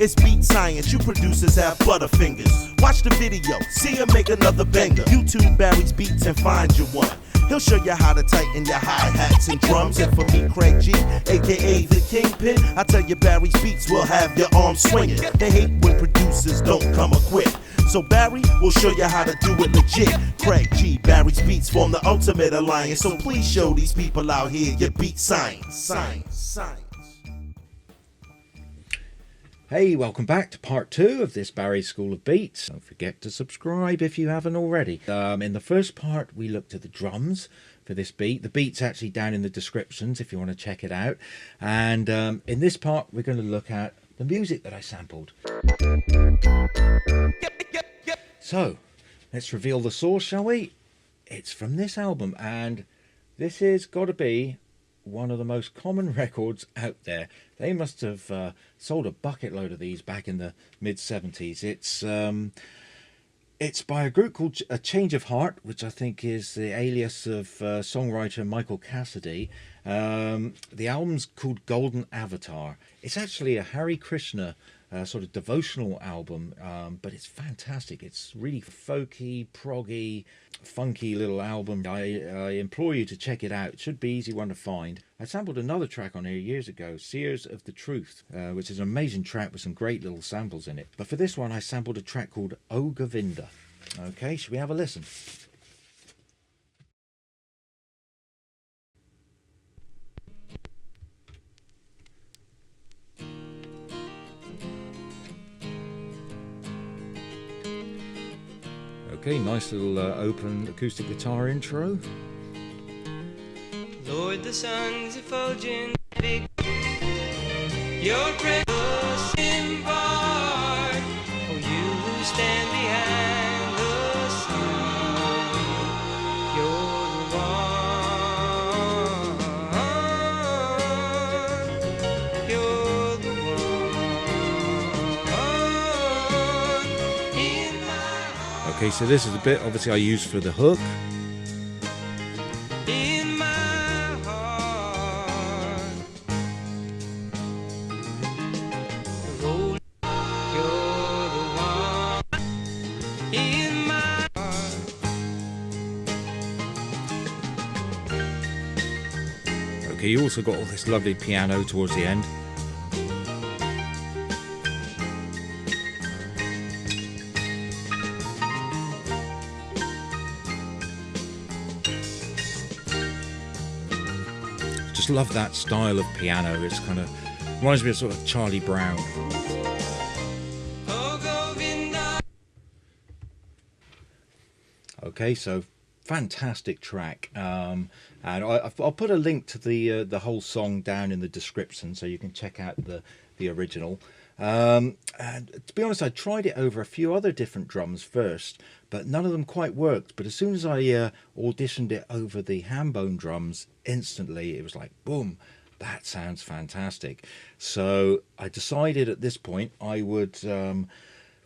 It's beat science, you producers have butterfingers. Watch the video, see him make another banger. YouTube Barry's Beats and find you one. He'll show you how to tighten your hi-hats and drums. And for me, Craig G, aka the Kingpin, I tell you Barry's Beats will have your arms swinging. They hate when producers don't come equipped. So Barry will show you how to do it legit. Craig G, Barry's Beats form the ultimate alliance. So please show these people out here your beat science. Hey, welcome back to part 2 of this Barry's School of Beats. Don't forget to subscribe if you haven't already. In the first part, we looked at the drums for this beat. The beat's actually down in the descriptions if you want to check it out. And in this part, we're going to look at the music that I sampled. So, let's reveal the source, shall we? It's from this album, and this has got to be one of the most common records out there. They must have sold a bucket load of these back in the mid-70s. It's by a group called A Change of Heart, which I think is the alias of songwriter Michael Cassidy. The album's called Golden Avatar. It's actually a Hare Krishna sort of devotional album, but it's fantastic. It's really folky, proggy, funky little album. I implore you to check it out. It should be easy one to find. I sampled another track on here years ago, Seers of the Truth, which is an amazing track with some great little samples in it. But for this one, I sampled a track called O Govinda. Okay, should we have a listen? Okay, nice little open acoustic guitar intro. Lord, the sun's effulgent, your precious embark. Oh, you who stand behind the sun, you're the one, you're the one in my heart. Okay, so this is the bit obviously I used for the hook. In my heart, oh, you're the one in my heart. Okay, you also got all this lovely piano towards the end. Just love that style of piano. It's kind of reminds me of sort of Charlie Brown. Oh, Govinda. Okay, so fantastic track, and I'll put a link to the whole song down in the description so you can check out the original. And to be honest, I tried it over a few other different drums first, but none of them quite worked. But as soon as I auditioned it over the ham-bone drums, instantly it was like, boom, that sounds fantastic. So I decided at this point I would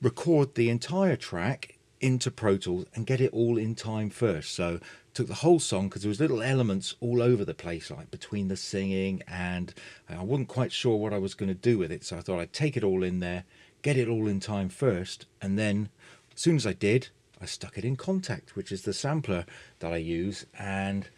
record the entire track into Pro Tools and get it all in time first. So took the whole song, because there was little elements all over the place, like between the singing, and I wasn't quite sure what I was going to do with it, so I thought I'd take it all in there, get it all in time first, and then as soon as I did, I stuck it in Kontakt, which is the sampler that I use, and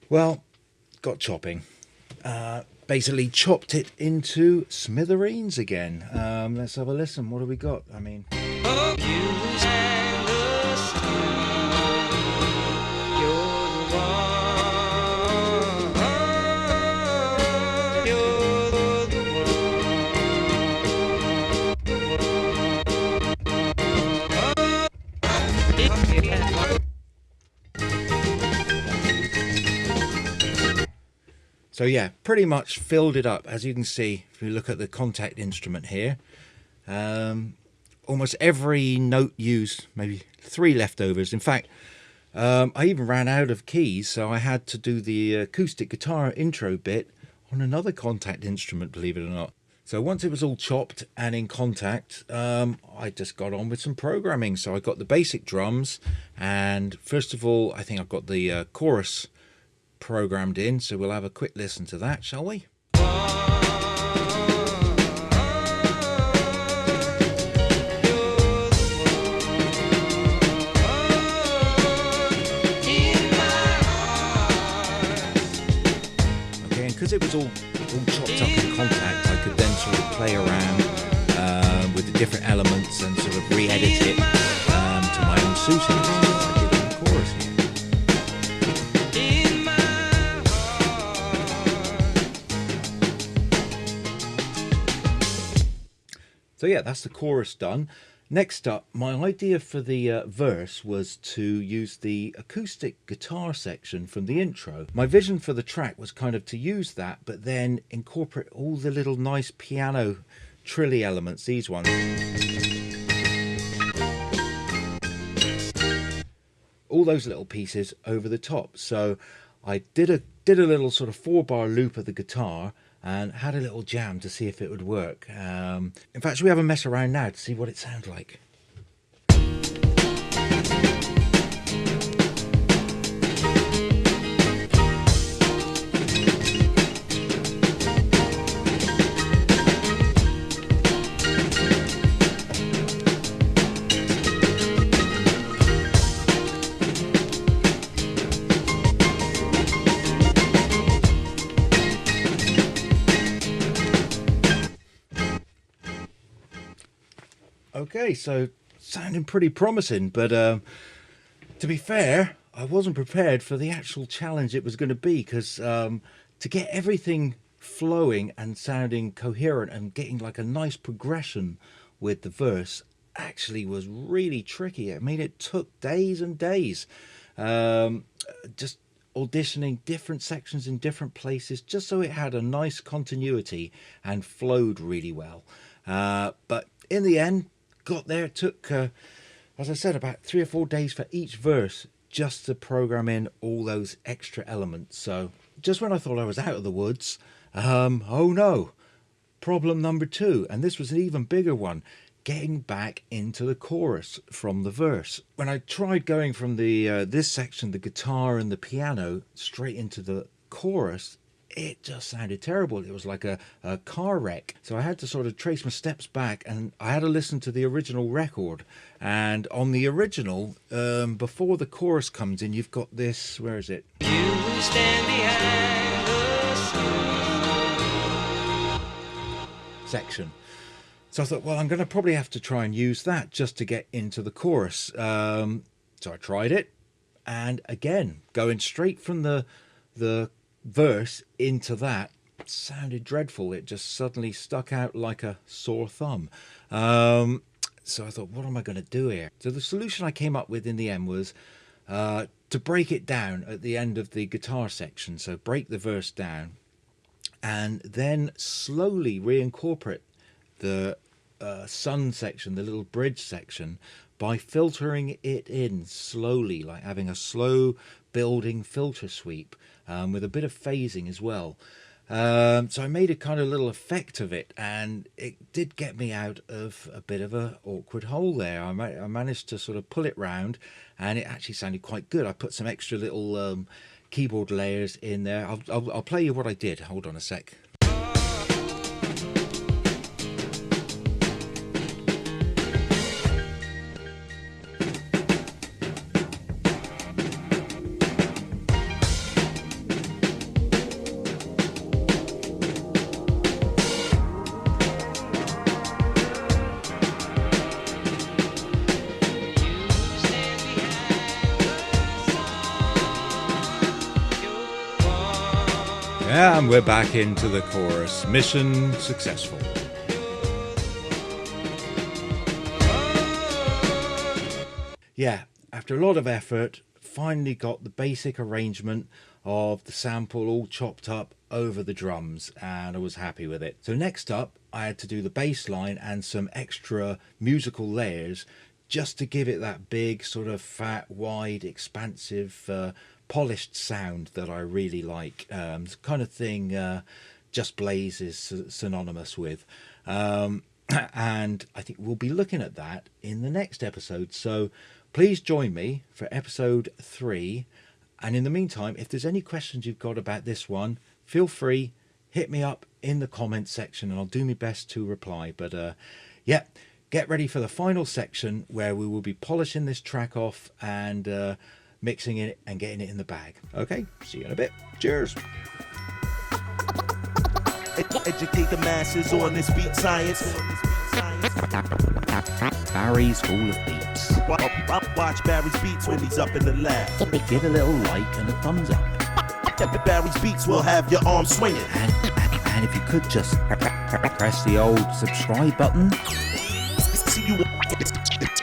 well, got chopping. Basically chopped it into smithereens again. Let's have a listen. What have we got? I mean, Oh, you stand the sun, you're the one, you're the one. so yeah, pretty much filled it up. As you can see, if you look at the Kontakt instrument here, almost every note used, maybe 3 leftovers. In fact, I even ran out of keys, so I had to do the acoustic guitar intro bit on another Kontakt instrument, believe it or not. So once it was all chopped and in Kontakt, I just got on with some programming. So I got the basic drums, and first of all, I think I've got the chorus programmed in, so we'll have a quick listen to that, shall we? play around with the different elements and sort of re-edit it to my own suiting. That's what I did on the chorus here. in my heart. So yeah, that's the chorus done. Next up, my idea for the verse was to use the acoustic guitar section from the intro. My vision for the track was kind of to use that, but then incorporate all the little nice piano trilly elements, these ones. All those little pieces over the top. So I did a little sort of 4-bar loop of the guitar and had a little jam to see if it would work. In fact, should we have a mess around now to see what it sounds like? Okay, so sounding pretty promising, but to be fair, I wasn't prepared for the actual challenge it was going to be, because to get everything flowing and sounding coherent and getting like a nice progression with the verse actually was really tricky. I mean, it took days and days, just auditioning different sections in different places just so it had a nice continuity and flowed really well. But in the end, got there. It took, as I said, about 3 or 4 days for each verse just to program in all those extra elements. So just when I thought I was out of the woods, oh no, problem number 2, and this was an even bigger one, getting back into the chorus from the verse. When I tried going from the this section, the guitar and the piano, straight into the chorus, it just sounded terrible. It was like a car wreck. So I had to sort of trace my steps back, and I had to listen to the original record. And on the original, before the chorus comes in, you've got this, where is it? You stand behind the sun. Section. So I thought, well, I'm going to probably have to try and use that just to get into the chorus. So I tried it, and again, going straight from the verse into that sounded dreadful. It just suddenly stuck out like a sore thumb. So I thought, what am I going to do here? So the solution I came up with in the end was to break it down at the end of the guitar section. So break the verse down and then slowly reincorporate the sun section, the little bridge section, by filtering it in slowly, like having a slow building filter sweep with a bit of phasing as well. So I made a kind of little effect of it, and it did get me out of a bit of an awkward hole there. I managed to sort of pull it round, and it actually sounded quite good. I put some extra little keyboard layers in there. I'll play you what I did. Hold on a sec. And we're back into the chorus. Mission successful. Yeah, after a lot of effort, finally got the basic arrangement of the sample all chopped up over the drums, and I was happy with it. So next up, I had to do the bass line and some extra musical layers just to give it that big, sort of fat, wide, expansive, polished sound that I really like. The kind of thing Just Blaze is synonymous with. And I think we'll be looking at that in the next episode. So please join me for episode 3. And in the meantime, if there's any questions you've got about this one, feel free, hit me up in the comments section and I'll do my best to reply. But yeah, get ready for the final section where we will be polishing this track off and mixing it and getting it in the bag. Okay, see you in a bit. Cheers. Educate the masses on this beat science. Barry's full of beats. Watch Barry's beats when he's up in the lab. Give a little like and a thumbs up. Barry's beats will have your arms swinging. And if you could just press the old subscribe button.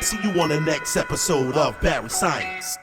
See you on the next episode of Barry Science.